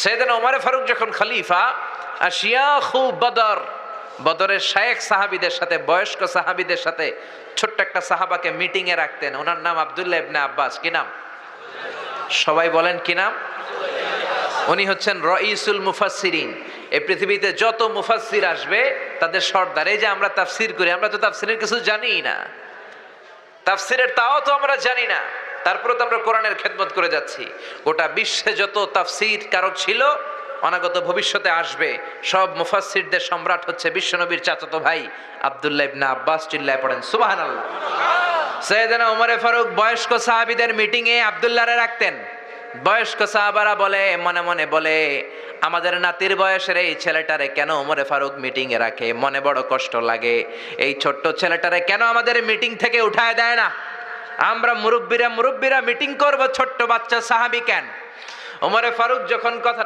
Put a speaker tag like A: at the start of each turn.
A: সাইয়েদনা ওমর ফারুক যখন খলিফা, আশিয়াখু বদর, বদরের শায়েখ সাহাবীদের সাথে, বয়স্ক সাহাবীদের সাথে ছোট্ট একটা সাহাবাকে মিটিং এ রাখতেন। ওনার নাম আব্দুল্লাহ ইবনে আব্বাস। কি নাম? সবাই বলেন কি নাম? উনি হচ্ছেন রাইসুল মুফাসসিরিন। এই পৃথিবীতে যত মুফাসসির আসবে তাদের সর্দার। এই যে আমরা তাফসীর করি, আমরা তো তাফসীরের কিছু জানিই না, তাফসীরের তাও তো আমরা জানি না, তারপরে তো আমরা কোরআনের খেদমত করে যাচ্ছি। গোটা বিশ্বে যত তাফসীর কারক ছিল, অনাগত ভবিষ্যতে আসবে, সব মুফাসসিরদের সম্রাট হচ্ছে বিশ্বনবীর চাচাতো ভাই আব্দুল্লাহ ইবনে আব্বাস। চিল্লায় পড়েন সুবহানাল্লাহ। সাইয়েদনা ওমর ফারুক বয়স্ক সাহাবীদের মিটিং এ আব্দুল্লাহরে রাখতেন। বয়স্ক সাহাবারা বলে, মনে মনে বলে, আমাদের নাতির বয়সের এই ছেলেটারে কেন ওমর ফারুক মিটিং এ রাখে? মনে বড় কষ্ট লাগে। এই ছোট্ট ছেলেটারে কেন আমাদের মিটিং থেকে উঠায় দেয় না? আমরা মুরব্বীরা মিটিং করব, ছোট্ট বাচ্চা সাহাবী কেন? ওমর ফারুক যখন কথা